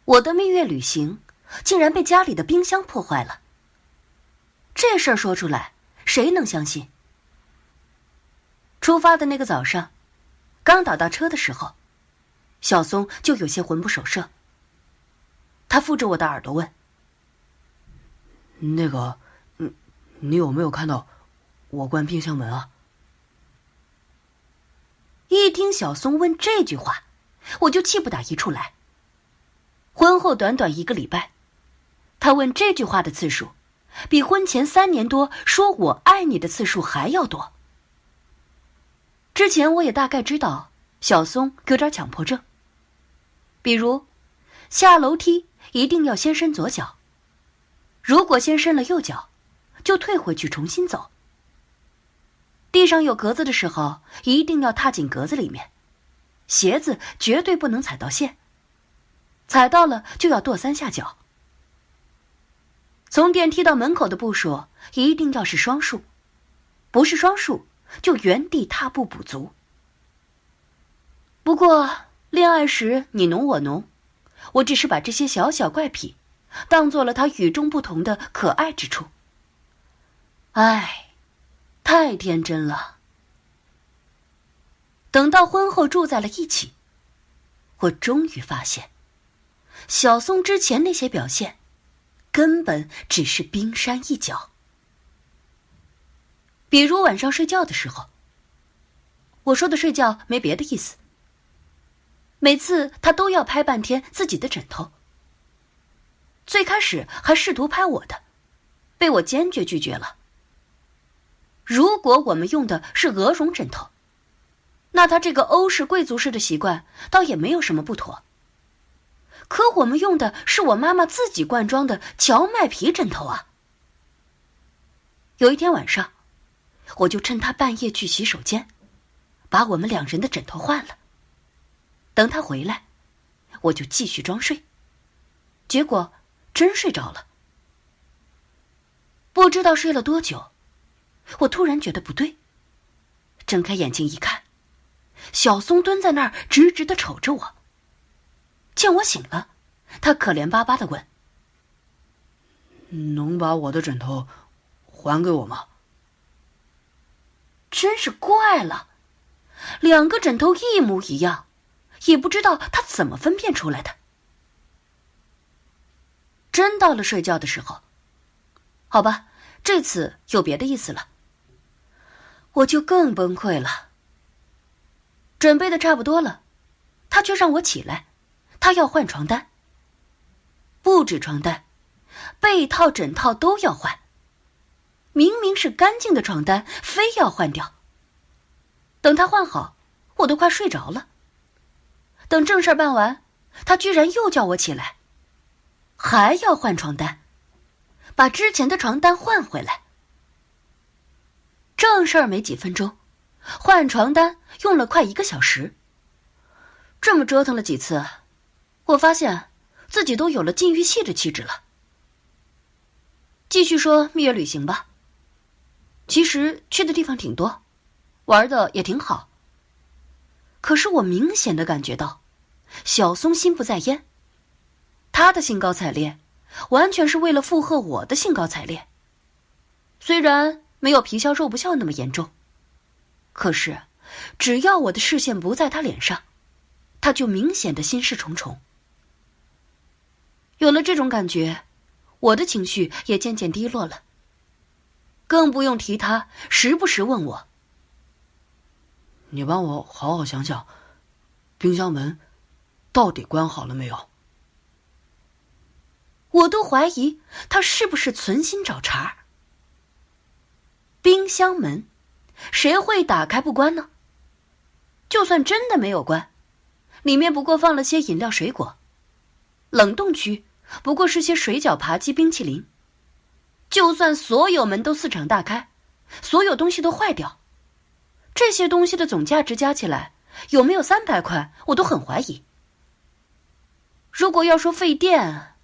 我的蜜月旅行竟然被家里的冰箱破坏了。这事儿说出来，谁能相信？出发的那个早上，刚打到车的时候，小松就有些魂不守舍。他附着我的耳朵问：“那个，你有没有看到我关冰箱门啊？”一听小松问这句话，我就气不打一处来。婚后短短1个礼拜，他问这句话的次数，比婚前3年多说我爱你的次数还要多。之前我也大概知道小松有点强迫症，比如下楼梯一定要先伸左脚，如果先伸了右脚，就退回去重新走。地上有格子的时候，一定要踏进格子里面，鞋子绝对不能踩到线，踩到了就要跺3下脚。从电梯到门口的步数一定要是双数，不是双数就原地踏步补足。不过恋爱时你侬我侬，我只是把这些小小怪癖当做了他与众不同的可爱之处。唉，太天真了。等到婚后住在了一起，我终于发现，小松之前那些表现根本只是冰山一角。比如晚上睡觉的时候，我说的睡觉没别的意思，每次他都要拍半天自己的枕头。最开始还试图拍我的，被我坚决拒绝了。如果我们用的是鹅绒枕头，那他这个欧式贵族式的习惯倒也没有什么不妥。可我们用的是我妈妈自己灌装的荞麦皮枕头啊。有一天晚上，我就趁他半夜去洗手间，把我们2人的枕头换了。等他回来，我就继续装睡，结果真睡着了。不知道睡了多久，我突然觉得不对，睁开眼睛一看，小松蹲在那儿直直地瞅着我。见我醒了，他可怜巴巴地问：“能把我的枕头还给我吗？”真是怪了，2个枕头一模一样，也不知道他怎么分辨出来的。真到了睡觉的时候，好吧，这次有别的意思了，我就更崩溃了。准备的差不多了，他却让我起来，他要换床单。不止床单，被套枕套都要换。明明是干净的床单，非要换掉。等他换好，我都快睡着了。等正事办完，他居然又叫我起来，还要换床单，把之前的床单换回来。正事没几分钟，换床单用了快1个小时。这么折腾了几次，我发现自己都有了禁欲系的气质了。继续说蜜月旅行吧。其实去的地方挺多，玩的也挺好。可是我明显的感觉到，小松心不在焉。他的兴高采烈，完全是为了附和我的兴高采烈。虽然没有皮笑肉不笑那么严重，可是只要我的视线不在他脸上，他就明显的心事重重。有了这种感觉，我的情绪也渐渐低落了。更不用提他时不时问我：“你帮我好好想想，冰箱门到底关好了没有？”我都怀疑他是不是存心找茬。冰箱门，谁会打开不关呢？就算真的没有关，里面不过放了些饮料水果，冷冻区不过是些水饺、扒鸡、冰淇淋。就算所有门都4敞大开，所有东西都坏掉，这些东西的总价值加起来有没有300块，我都很怀疑。如果要说费电，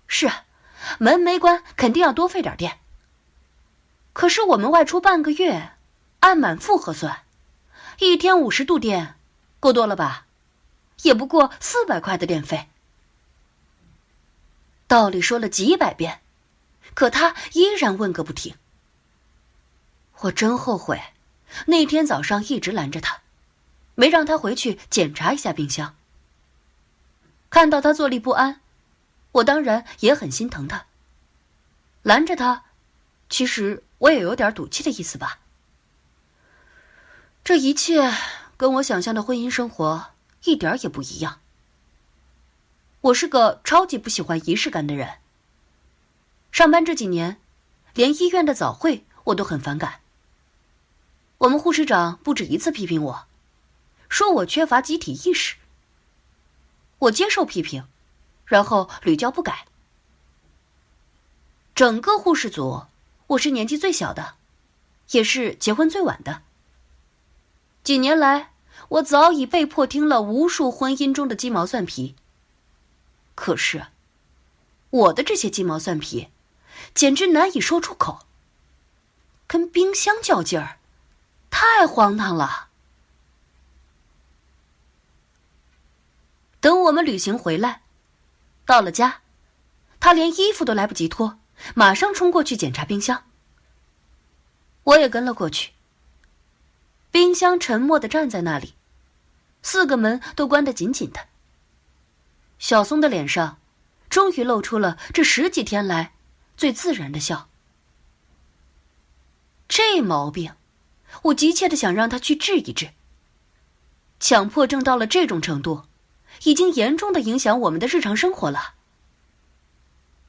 是啊，门没关肯定要多费点电。可是我们外出半个月，按满负荷算，1天50度电，够多了吧？也不过400块的电费。道理说了几百遍，可他依然问个不停。我真后悔，那天早上一直拦着他，没让他回去检查一下冰箱。看到他坐立不安，我当然也很心疼他。拦着他，其实我也有点赌气的意思吧。这一切跟我想象的婚姻生活一点也不一样。我是个超级不喜欢仪式感的人。上班这几年，连医院的早会我都很反感。我们护士长不止一次批评我，说我缺乏集体意识。我接受批评，然后屡教不改。整个护士组，我是年纪最小的，也是结婚最晚的。几年来，我早已被迫听了无数婚姻中的鸡毛蒜皮。可是，我的这些鸡毛蒜皮，简直难以说出口。跟冰箱较劲儿，太荒唐了。等我们旅行回来，到了家，他连衣服都来不及脱，马上冲过去检查冰箱。我也跟了过去。冰箱沉默地站在那里，4个门都关得紧紧的。小松的脸上终于露出了这10几天来最自然的笑。这毛病，我急切地想让他去治一治。强迫症到了这种程度，已经严重地影响我们的日常生活了。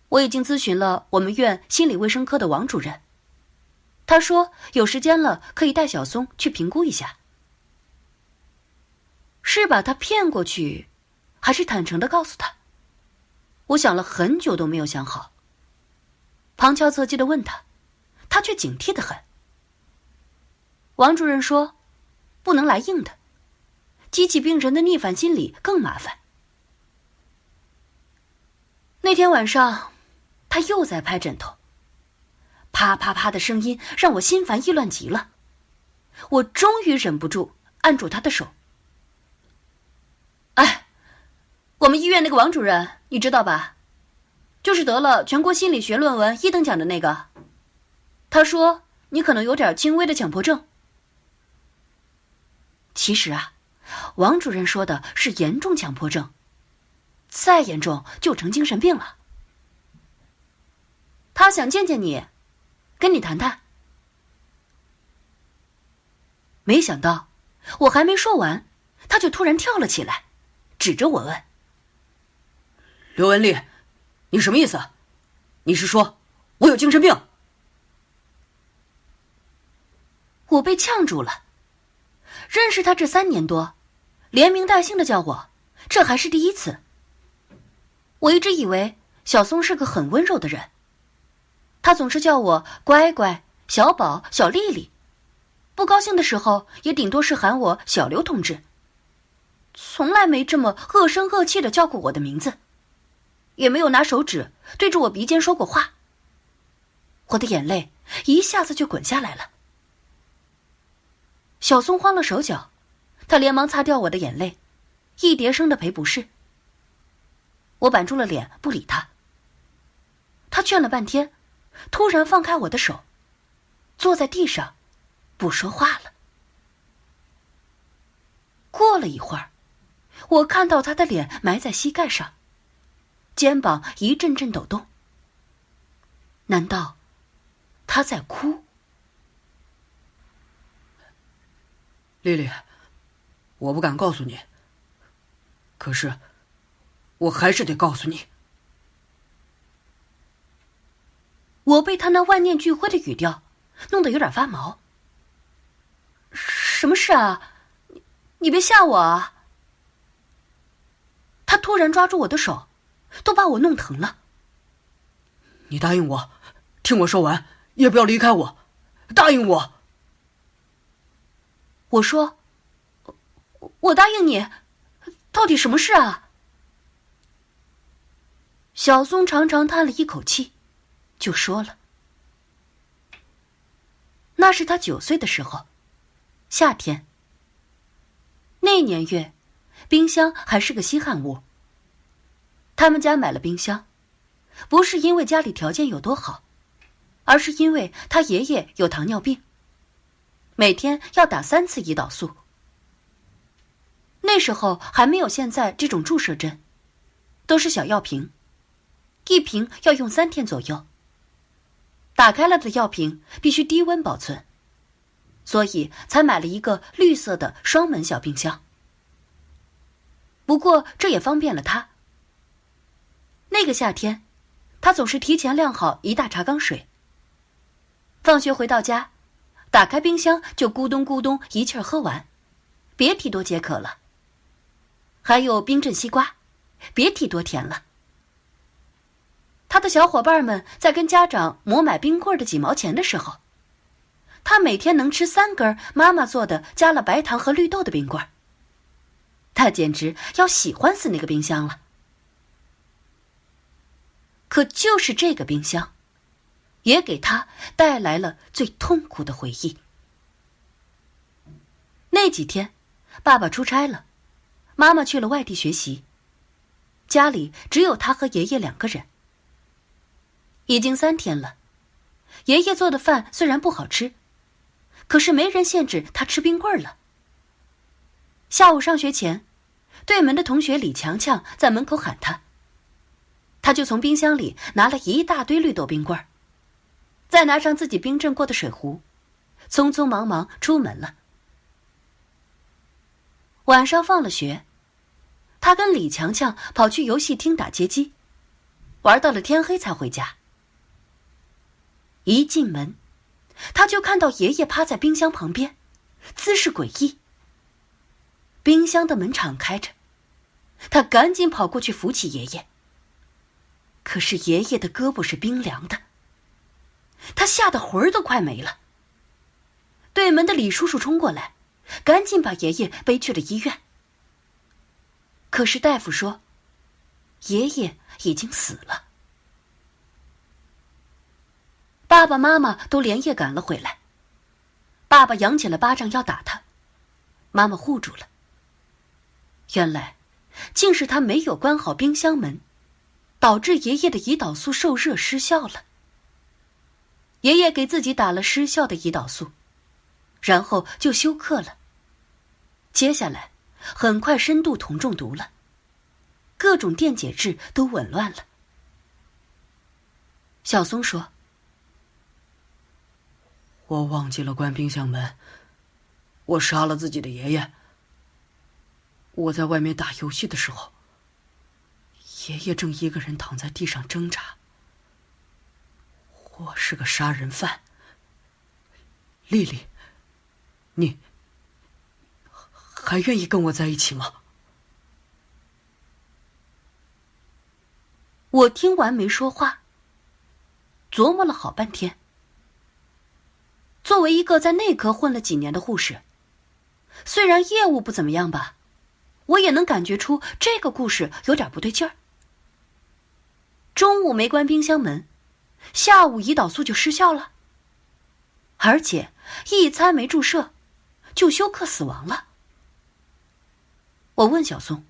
我已经咨询了我们院心理卫生科的王主任，他说有时间了可以带小松去评估一下。是把他骗过去，还是坦诚地告诉他？我想了很久都没有想好。旁敲侧击地问他，他却警惕得很。王主任说，不能来硬的，激起病人的逆反心理更麻烦。那天晚上，他又在拍枕头，啪啪啪的声音让我心烦意乱极了。我终于忍不住按住他的手。哎，我们医院那个王主任你知道吧？就是得了全国心理学论文1等奖的那个。他说你可能有点轻微的强迫症。其实啊，王主任说的是严重强迫症，再严重就成精神病了。他想见见你，跟你谈谈。没想到我还没说完，他就突然跳了起来，指着我问：刘文丽，你什么意思？你是说我有精神病？我被呛住了。认识他这3年多，连名带姓的叫我，这还是第一次。我一直以为小松是个很温柔的人，他总是叫我乖乖、小宝、小丽丽，不高兴的时候也顶多是喊我小刘同志，从来没这么恶声恶气地叫过我的名字，也没有拿手指对着我鼻尖说过话。我的眼泪一下子就滚下来了。小松慌了手脚，他连忙擦掉我的眼泪，一叠声的赔不是。我板住了脸不理他。他劝了半天，突然放开我的手，坐在地上不说话了。过了一会儿，我看到他的脸埋在膝盖上，肩膀一阵阵抖动。难道他在哭？丽丽，我不敢告诉你，可是我还是得告诉你。我被他那万念俱灰的语调弄得有点发毛。什么事啊？你别吓我啊！他突然抓住我的手，都把我弄疼了。你答应我，听我说完，也不要离开我，答应我。我说，我答应你，到底什么事啊？小松长长叹了一口气，就说了。那是他9岁的时候，夏天。那年月，冰箱还是个稀罕物。他们家买了冰箱，不是因为家里条件有多好，而是因为他爷爷有糖尿病，每天要打3次胰岛素。那时候还没有现在这种注射针，都是小药瓶，一瓶要用3天左右。打开了的药瓶必须低温保存，所以才买了一个绿色的双门小冰箱。不过这也方便了他。那个夏天，他总是提前晾好1大茶缸水。放学回到家，打开冰箱就咕咚咕咚一气儿喝完，别提多解渴了。还有冰镇西瓜，别提多甜了。他的小伙伴们在跟家长磨买冰棍的几毛钱的时候，他每天能吃3根妈妈做的加了白糖和绿豆的冰棍。他简直要喜欢死那个冰箱了。可就是这个冰箱，也给他带来了最痛苦的回忆。那几天，爸爸出差了，妈妈去了外地学习，家里只有他和爷爷2个人。已经3天了，爷爷做的饭虽然不好吃，可是没人限制他吃冰棍了。下午上学前，对门的同学李强强在门口喊他，他就从冰箱里拿了一大堆绿豆冰棍，再拿上自己冰镇过的水壶，匆匆忙忙出门了。晚上放了学，他跟李强强跑去游戏厅打街机，玩到了天黑才回家。一进门，他就看到爷爷趴在冰箱旁边，姿势诡异。冰箱的门敞开着，他赶紧跑过去扶起爷爷。可是爷爷的胳膊是冰凉的，他吓得魂儿都快没了。对门的李叔叔冲过来，赶紧把爷爷背去了医院。可是大夫说，爷爷已经死了。爸爸妈妈都连夜赶了回来，爸爸扬起了巴掌要打他，妈妈护住了。原来竟是他没有关好冰箱门，导致爷爷的胰岛素受热失效了。爷爷给自己打了失效的胰岛素，然后就休克了。接下来很快深度铜中毒了，各种电解质都紊乱了。小松说，我忘记了关冰箱门，我杀了自己的爷爷。我在外面打游戏的时候，爷爷正一个人躺在地上挣扎。我是个杀人犯。丽丽，你还愿意跟我在一起吗？我听完没说话，琢磨了好半天。作为一个在内科混了几年的护士，虽然业务不怎么样吧，我也能感觉出这个故事有点不对劲儿。中午没关冰箱门，下午胰岛素就失效了，而且一餐没注射，就休克死亡了。我问小松，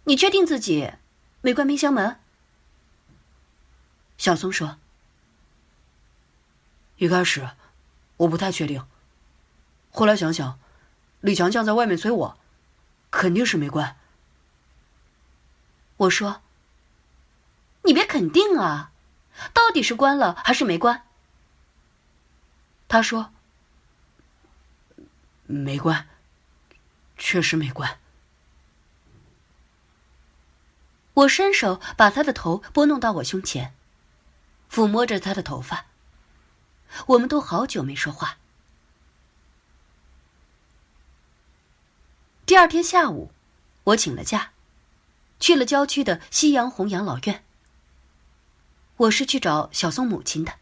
你确定自己没关冰箱门？小松说，一开始我不太确定，后来想想，李强强在外面催我，肯定是没关。我说，你别肯定啊，到底是关了还是没关？他说，没关，确实没关。我伸手把他的头拨弄到我胸前，抚摸着他的头发。我们都好久没说话。第二天下午，我请了假，去了郊区的夕阳红养老院。我是去找小松母亲的，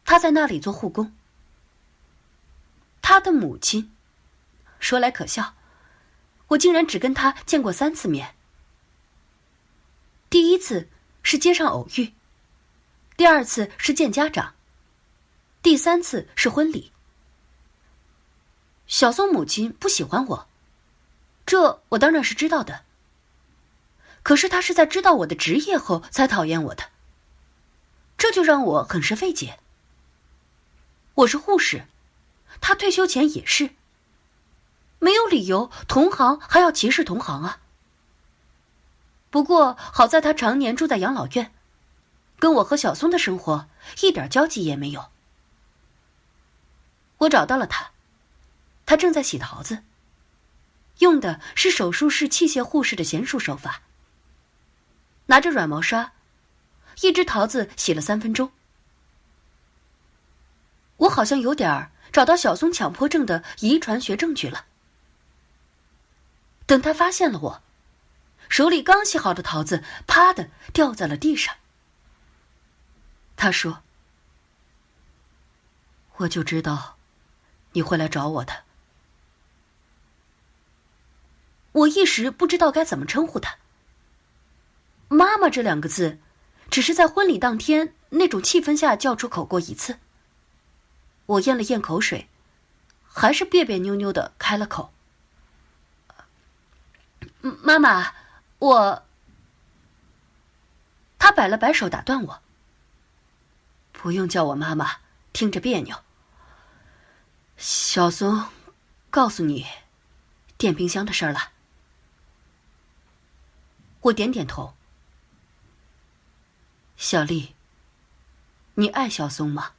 她在那里做护工。她的母亲，说来可笑，我竟然只跟她见过3次面。第一次是街上偶遇，第2次是见家长，第3次是婚礼。小松母亲不喜欢我，这我当然是知道的。可是他是在知道我的职业后才讨厌我的，这就让我很是费解。我是护士，他退休前也是，没有理由同行还要歧视同行啊。不过好在他常年住在养老院，跟我和小松的生活一点交集也没有。我找到了他，他正在洗桃子，用的是手术室器械护士的娴熟手法。拿着软毛刷，一只桃子洗了3分钟。我好像有点找到小松强迫症的遗传学证据了。等他发现了我，手里刚洗好的桃子啪的掉在了地上。他说：“我就知道你会来找我的。”我一时不知道该怎么称呼他。妈妈这2个字，只是在婚礼当天那种气氛下叫出口过一次。我咽了咽口水，还是别别扭扭的开了口：“妈妈，我……”他摆了摆手打断我：“不用叫我妈妈，听着别扭。小松告诉你电冰箱的事儿了。”我点点头。小丽，你爱小松吗？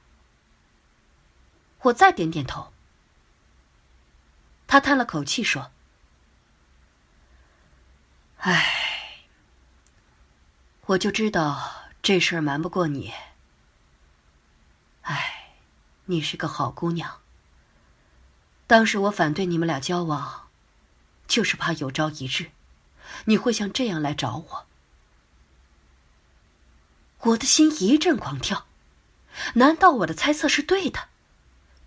我再点点头。他叹了口气说：“唉，我就知道这事儿瞒不过你。唉，你是个好姑娘。当时我反对你们俩交往，就是怕有朝一日你会像这样来找我。”我的心一阵狂跳，难道我的猜测是对的？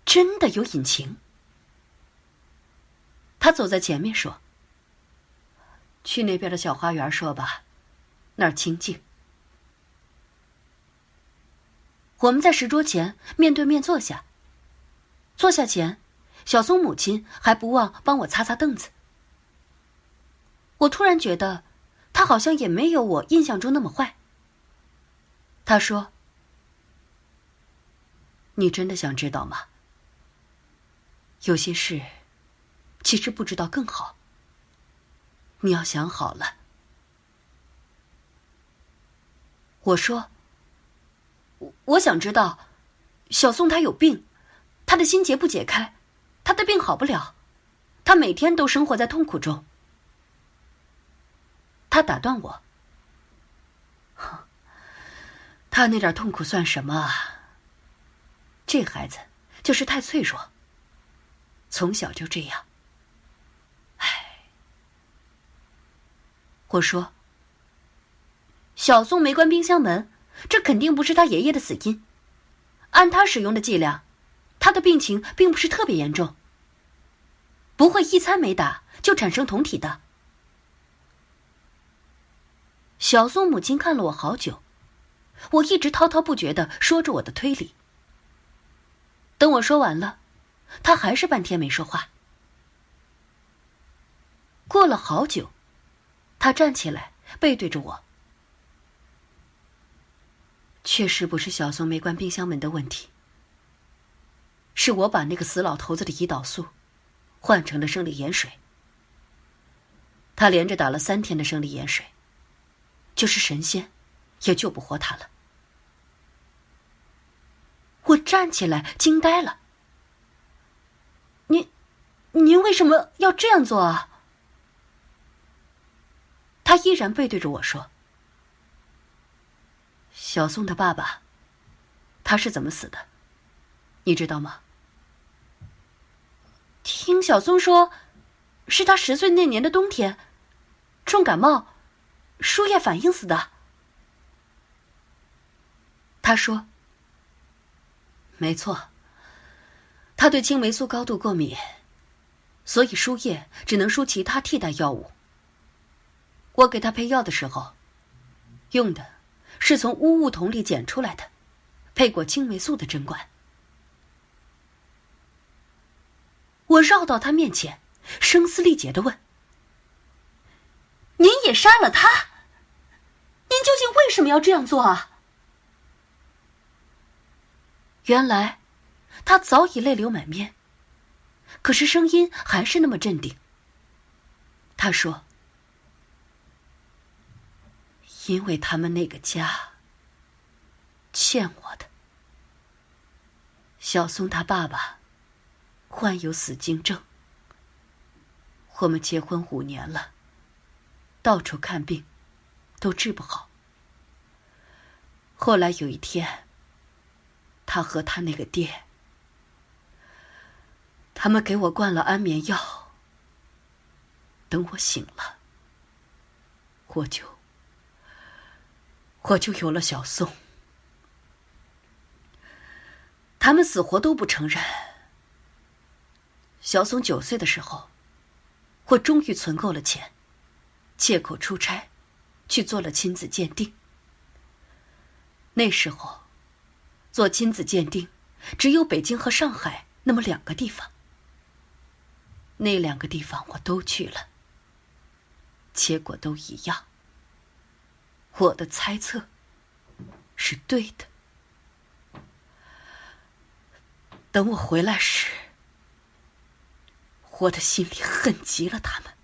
真的有隐情？他走在前面说：“去那边的小花园说吧，那儿清静。”我们在石桌前面对面坐下。坐下前，小松母亲还不忘帮我擦擦凳子。我突然觉得，他好像也没有我印象中那么坏。他说：“你真的想知道吗？有些事，其实不知道更好。你要想好了。”我说：“我想知道，小松他有病，他的心结不解开，他的病好不了，他每天都生活在痛苦中。”他打断我：“他那点痛苦算什么啊？这孩子就是太脆弱，从小就这样。唉。”我说：“小松没关冰箱门，这肯定不是他爷爷的死因。按他使用的剂量，他的病情并不是特别严重，不会一餐没打就产生酮体的。”小松母亲看了我好久，我一直滔滔不绝地说着我的推理。等我说完了，她还是半天没说话。过了好久，她站起来，背对着我：“确实不是小松没关冰箱门的问题，是我把那个死老头子的胰岛素换成了生理盐水。他连着打了3天的生理盐水，就是神仙也救不活他了。”我站起来惊呆了。您为什么要这样做啊？他依然背对着我说：“小松的爸爸，他是怎么死的？你知道吗？”听小松说，是他10岁那年的冬天，重感冒，输液反应死的。他说：“没错，他对青霉素高度过敏，所以输液只能输其他替代药物。我给他配药的时候，用的是从污物桶里捡出来的，配过青霉素的针管。”我绕到他面前，声嘶力竭地问：“您也杀了他？什么要这样做啊？原来，他早已泪流满面，可是声音还是那么镇定。他说：“因为他们那个家欠我的。小松他爸爸患有死精症，我们结婚5年了，到处看病，都治不好。后来有一天，他和他那个爹，他们给我灌了安眠药。等我醒了，我就有了小松。他们死活都不承认。小松9岁的时候，我终于存够了钱，借口出差，去做了亲子鉴定。那时候，做亲子鉴定，只有北京和上海那么2个地方。那2个地方我都去了，结果都一样。我的猜测是对的。等我回来时，我的心里恨极了他们。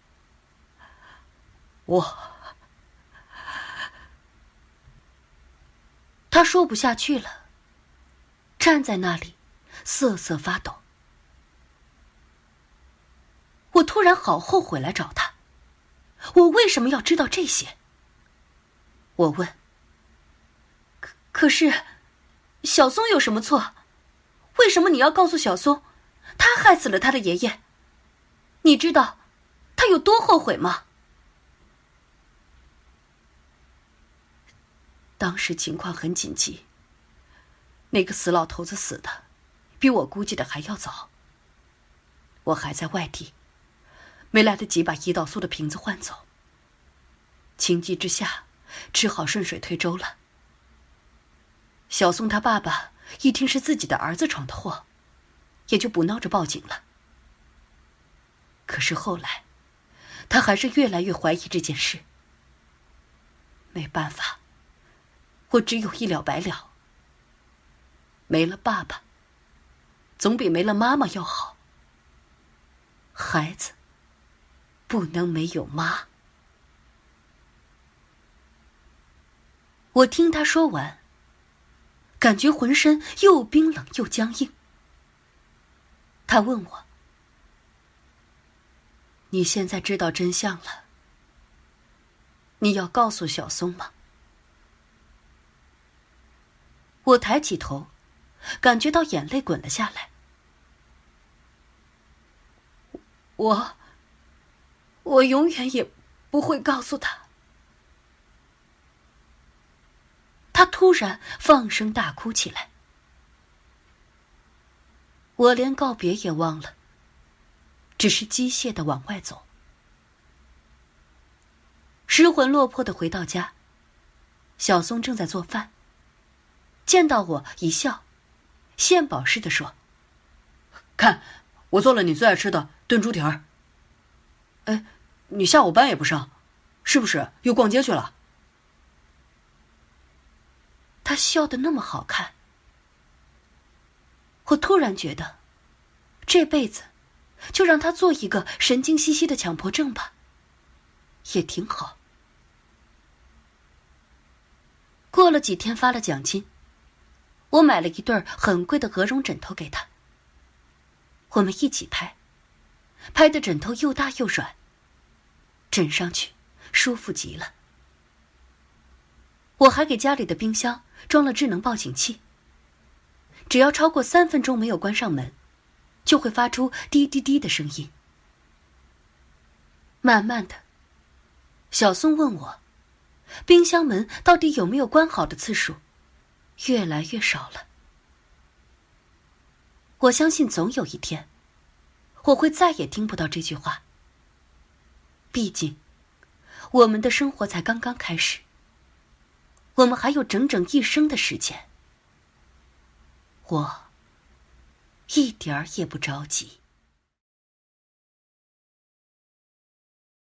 他说不下去了，站在那里瑟瑟发抖。我突然好后悔来找他，我为什么要知道这些？我问。可是，小松有什么错？为什么你要告诉小松，他害死了他的爷爷？你知道他有多后悔吗？当时情况很紧急，那个死老头子死的比我估计的还要早。我还在外地，没来得及把胰岛素的瓶子换走。情急之下，只好顺水推舟了。小松他爸爸一听是自己的儿子闯的祸，也就不闹着报警了。可是后来，他还是越来越怀疑这件事。没办法，我只有一了百了。没了爸爸，总比没了妈妈要好。孩子不能没有妈。我听他说完，感觉浑身又冰冷又僵硬。他问我：“你现在知道真相了，你要告诉小松吗？”我抬起头，感觉到眼泪滚了下来。我永远也不会告诉他。他突然放声大哭起来。我连告别也忘了，只是机械地往外走。失魂落魄地回到家，小松正在做饭，见到我一笑，献宝似的说：“看，我做了你最爱吃的炖猪蹄儿。哎，你下午班也不上，是不是又逛街去了？”他笑得那么好看，我突然觉得，这辈子就让他做一个神经兮兮的强迫症吧，也挺好。过了几天发了奖金，我买了一对很贵的鹅绒枕头给他。我们一起拍，拍的枕头又大又软，枕上去舒服极了。我还给家里的冰箱装了智能报警器，只要超过3分钟没有关上门，就会发出滴滴滴的声音。慢慢的，小松问我，冰箱门到底有没有关好的次数越来越少了。我相信总有一天，我会再也听不到这句话。毕竟，我们的生活才刚刚开始，我们还有整整1生的时间。我一点儿也不着急。